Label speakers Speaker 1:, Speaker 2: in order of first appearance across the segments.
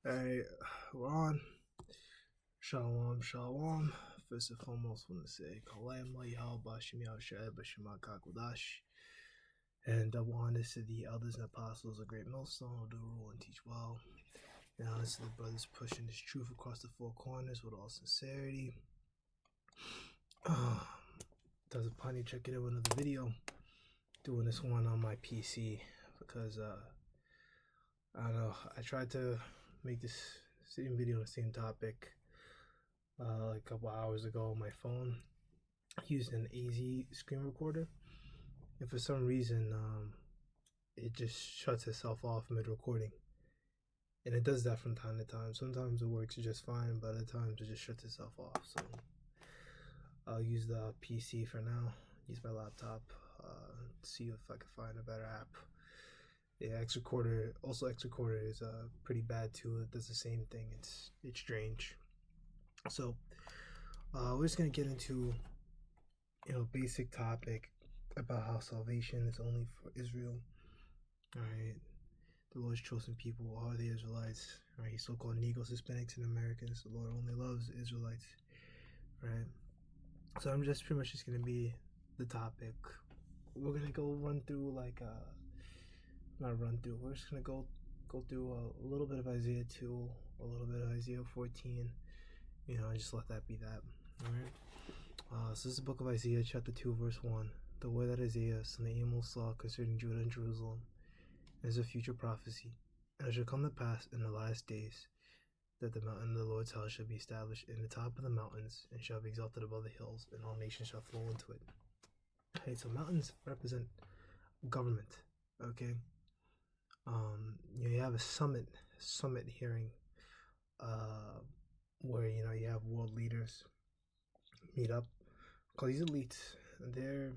Speaker 1: Hey, we're on. Shalom, shalom. First and foremost, I want to say Kalayim Yahal Bashim Yahshua Bashim Kakudash. And double honors to the elders and apostles of Great Millstone who do rule and teach well. And honors to the brothers pushing this truth across the four corners with all sincerity. Does a plenty check it out with another video. Doing this one on my PC because I don't know. I tried to make this same video on the same topic like a couple hours ago on my phone. I used an AZ screen recorder, and for some reason, it just shuts itself off mid-recording. And it does that from time to time. Sometimes it works just fine, but other times it just shuts itself off. So I'll use the PC for now. Use my laptop. See if I can find a better app. Yeah, X Recorder. Also, X Recorder is pretty bad too. It does the same thing. It's strange. So we're just gonna get into basic topic about how salvation is only for Israel. All right, the Lord's chosen people are the Israelites. All right, He's so-called Negroes, Hispanics, and Americans. The Lord only loves the Israelites. Right. So I'm just pretty much just gonna be the topic. We're gonna go run through not run through. We're just gonna go through a little bit of Isaiah 2, a little bit of Isaiah 14. Just let that be that. All right. So this is the book of Isaiah, chapter 2, verse 1. The word that Isaiah, son of Amos, saw concerning Judah and Jerusalem is a future prophecy. And it shall come to pass in the last days that the mountain of the Lord's house shall be established in the top of the mountains and shall be exalted above the hills, and all nations shall flow into it. Okay, so mountains represent government. Okay. You have a summit hearing, where you have world leaders meet up. Cause these elites, they're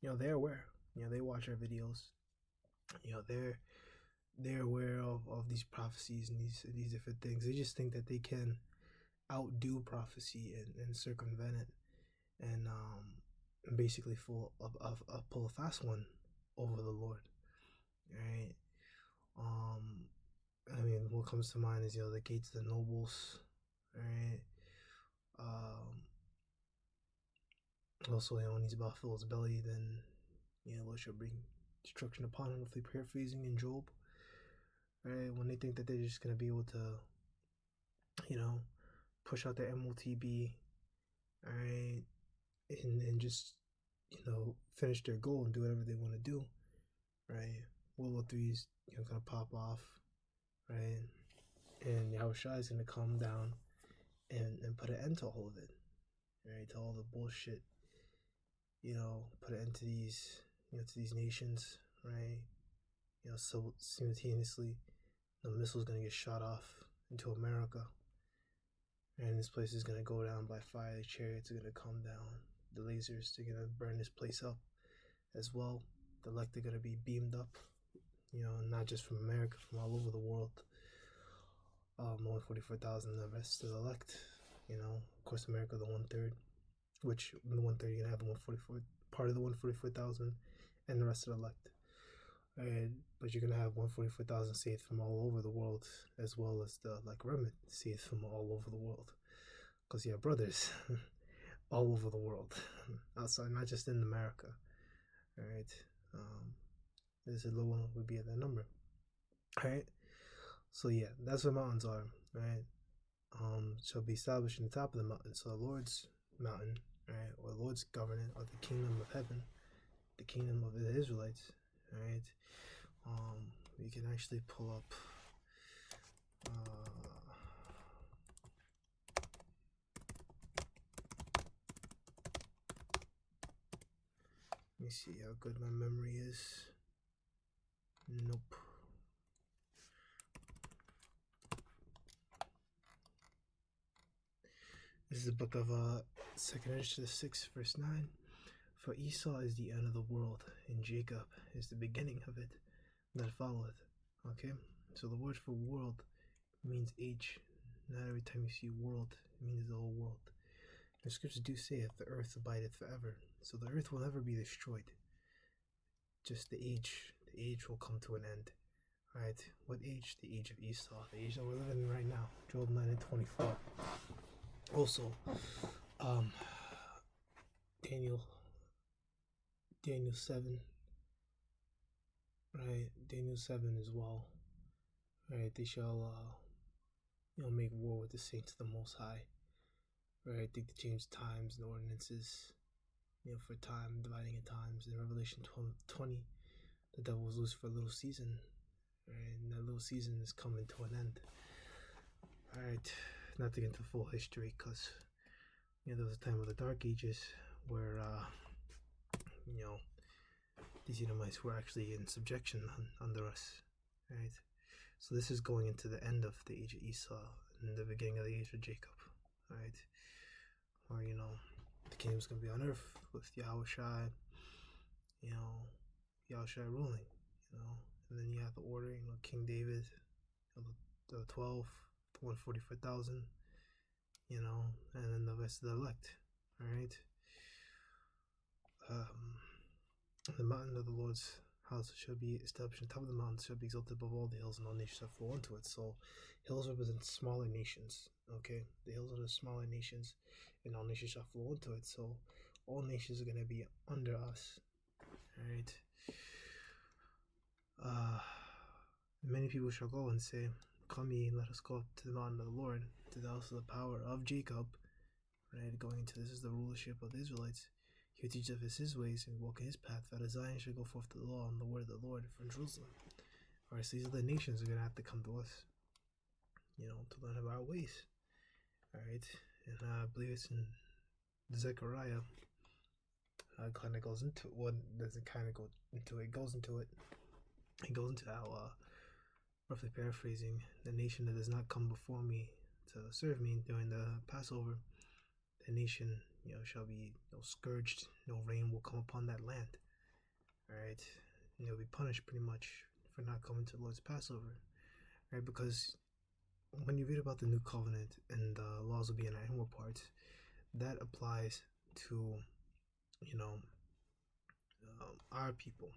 Speaker 1: aware. They watch our videos. They're aware of these prophecies and these different things. They just think that they can outdo prophecy and circumvent it, and basically pull a fast one over the Lord. Right. I mean, what comes to mind is the gates of the nobles. Right. Also, when he's about to fill his belly, then Lord shall bring destruction upon him. Roughly paraphrasing in Job. Right. When they think that they're just gonna be able to, push out their MOTB, right, and just finish their goal and do whatever they want to do, right? World War III's gonna pop off, right? And Yahushua is gonna come down and put an end to all of it, right? To all the bullshit, put an end to these, to these nations, right? So simultaneously, the missile's gonna get shot off into America, and this place is gonna go down by fire. The chariots are gonna come down. The lasers are gonna burn this place up as well. The elect are gonna be beamed up, not just from America, from all over the world. 144,000, the rest of the elect. Of course, America, the 1/3, which the 1/3 you're gonna have the 144 part of the 144,000, and the rest of the elect. But you're gonna have 144,000 saved from all over the world, as well as the remnant saved from all over the world. Because you have brothers all over the world, outside, not just in America. All right. This is low one would be at that number. All right. So yeah, that's what mountains are. Right. Shall be established in the top of the mountain. So the Lord's mountain, right, or the Lord's government, or the kingdom of heaven, the kingdom of the Israelites. Right. We can actually pull up. Let me see how good my memory is. Nope. This is the book of 2nd Ezra 6, verse 9. For Esau is the end of the world, and Jacob is the beginning of it that followeth. Okay? So the word for world means age. Not every time you see world, it means the whole world. The scriptures do say that the earth abideth forever. So the earth will never be destroyed. Just the age will come to an end. Right? What age? The age of Esau, the age that we're living in right now. Job 9 and 24. Also, um, Daniel 7, right? Daniel 7 as well, right? They shall, make war with the saints of the Most High, right? I think they changed times and ordinances, for time, dividing in times. In Revelation 12:20, the devil was loose for a little season, right? And that little season is coming to an end. All right, not to get into full history, because there was a time of the Dark Ages where these Edomites were actually in subjection under us, right? So this is going into the end of the age of Esau and the beginning of the age of Jacob, right? Or the kingdom's gonna be on earth with Yahushua, Yahushua ruling, and then you have the order, King David, the 12, the 144,000, and then the rest of the elect, all right? The mountain of the Lord's house shall be established on top of the mountain, shall be exalted above all the hills, and all nations shall flow into it. So hills represent smaller nations, okay? The hills are the smaller nations, and all nations shall flow into it. So all nations are going to be under us, all right? Many people shall go and say, come ye, let us go up to the mountain of the Lord, to the house of the power of Jacob, right? Going into this is the rulership of the Israelites. He will teach us his ways and walk in his path, that as Zion shall go forth to the law and the word of the Lord from Jerusalem. Alright, so these are the nations are going to have to come to us, to learn of our ways. Alright, and I believe it's in Zechariah. Kind of goes into what doesn't kind of go into it. Goes into it. It goes into how, roughly paraphrasing, the nation that does not come before me to serve me during the Passover, the nation shall be scourged. No rain will come upon that land. All right, and they'll be punished pretty much for not coming to the Lord's Passover. Right, because when you read about the new covenant and the laws will be in our inward parts, that applies to our people.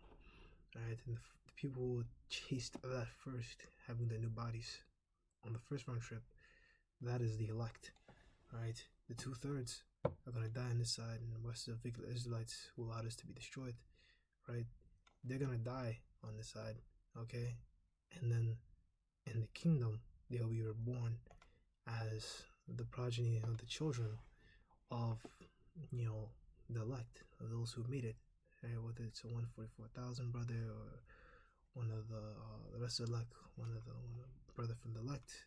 Speaker 1: Right, and the people who chased that first, having the new bodies on the first round trip, that is the elect. Right, the 2/3 are going to die on this side, and the rest of the Israelites who allowed us to be destroyed, right? They're going to die on this side, okay? And then in the kingdom, they'll be reborn as the progeny of the children of, the elect, of those who made it, right? Whether it's a 144,000 brother or one of the rest of the elect, one of the brother from the elect,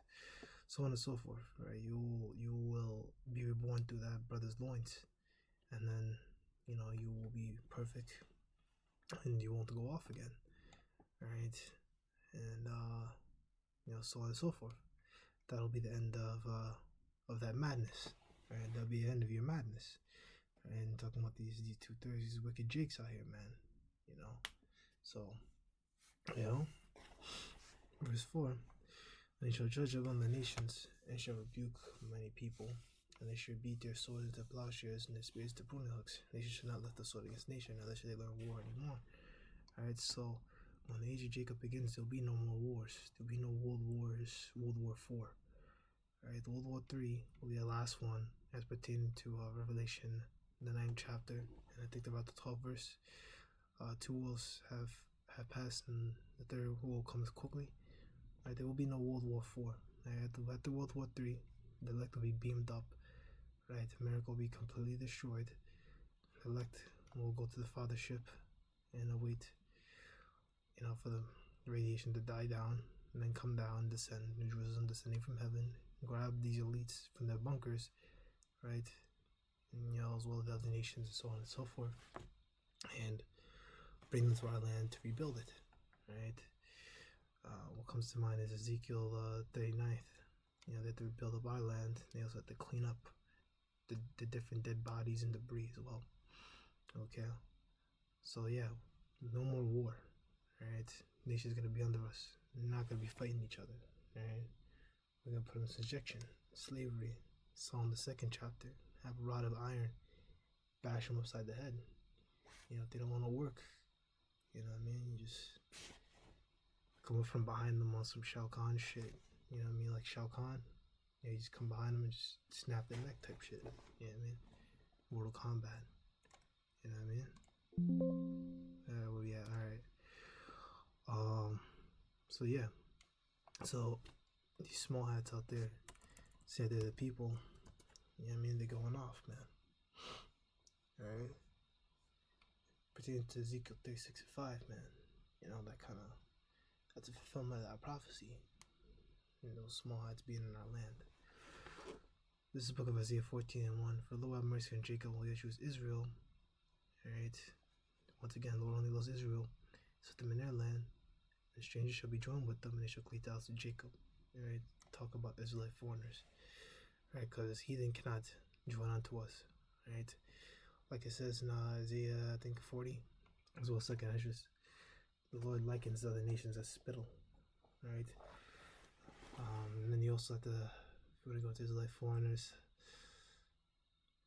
Speaker 1: so on and so forth, right? You will be reborn through that brother's loins, and then you will be perfect, and you won't go off again, right? And so on and so forth. That'll be the end of that madness, right? That'll be the end of your madness. And talking about these 2/3, these wicked jakes out here, man. So verse 4. And they shall judge among the nations, and shall rebuke many people, and they shall beat their swords into plowshares, and their spears to pruning hooks. Nation shall not lift the sword against nation, neither shall they learn war anymore. Alright, so when the age of Jacob begins, there'll be no more wars. There'll be no world wars, World War IV. Alright, World War III will be the last one as pertaining to Revelation, the 9th chapter, and I think about the 12th verse. 2 wars have passed, and the third war comes quickly. Right, there will be no World War IV. Right, after World War III, the elect will be beamed up. Right, America will be completely destroyed. The elect will go to the fathership and await, for the radiation to die down, and then come down, descend, New Jerusalem descending from heaven, grab these elites from their bunkers, right, and as well as the other nations and so on and so forth, and bring them to our land to rebuild it, right? What comes to mind is Ezekiel 39th. They have to rebuild up our land. They also have to clean up the different dead bodies and debris as well. Okay, so yeah, no more war. Right, nation's gonna be under us. We're not gonna be fighting each other. Right, we're gonna put them in subjection, slavery. Psalm the 2nd chapter. Have a rod of iron, bash them upside the head. If they don't want to work, you know what I mean. You just coming from behind them on some Shao Kahn shit. You know what I mean? Like Shao Kahn. Yeah, you just come behind them and just snap their neck type shit. You know what I mean? Mortal Kombat. You know what I mean? Where we at? Alright. So yeah. So these small hats out there say they're the people. You know what I mean? They're going off, man. Alright? Pertaining to Ezekiel 36:5, man. You know, that's a fulfillment of that prophecy. You know, those small hats being in our land. This is the book of Isaiah 14:1. For the Lord have mercy on Jacob, while yet choose Israel. Alright? Once again, the Lord only loves Israel. Set them in their land. And strangers shall be joined with them, and they shall cleave the house of Jacob. Alright? Talk about Israelite foreigners. Alright? Because heathen cannot join unto us. Alright? Like it says in Isaiah, I think 40, as well as 2nd Ezra. The Lord likens the other nations as spittle. Alright? And then you also have to, if you want to go to Israelite foreigners,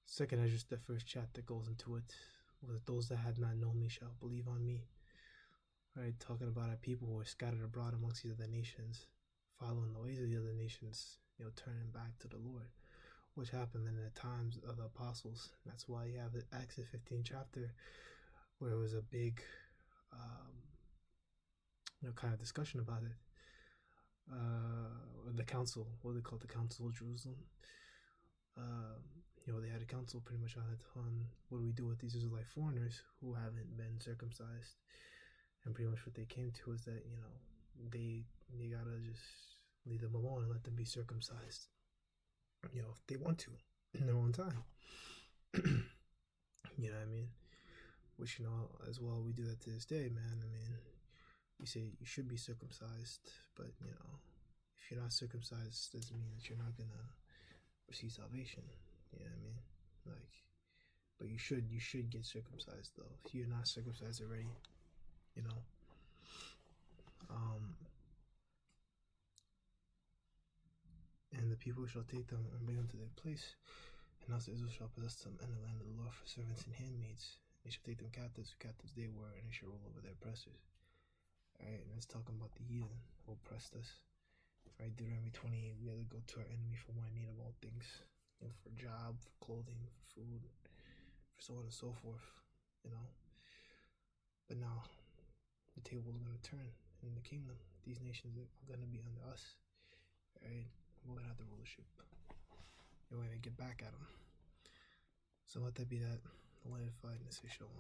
Speaker 1: 2nd Ezra, the first chapter goes into it. With those that had not known me shall believe on me. Right? Talking about our people who are scattered abroad amongst these other nations, following the ways of the other nations, you know, turning back to the Lord, which happened in the times of the apostles. That's why you have the Acts 15 chapter, where it was a big, kind of discussion about it. The council, what they call the Council of Jerusalem. They had a council pretty much on it, on what do we do with these Israelite foreigners who haven't been circumcised. And pretty much what they came to is that, they gotta just leave them alone and let them be circumcised, if they want to, in their own time. You know what I mean? Which, as well, we do that to this day, man. I mean, we say you should be circumcised, but, if you're not circumcised, doesn't mean that you're not gonna receive salvation. You know what I mean? But you should get circumcised, though. If you're not circumcised already, and the people shall take them and bring them to their place, and also Israel shall possess them in the land of the Lord for servants and handmaids. They shall take them captives they were, and they shall rule over their oppressors. Alright, and that's talking about the heathen who oppressed us. Right, Deuteronomy 28, we had to go to our enemy for one need of all things. For a job, for clothing, for food, for so on and so forth, But now, the table is going to turn in the kingdom. These nations are going to be under us. Right? We're going to have the rulership. And we're going to get back at them. So let that be that. The light of fight and say shalom.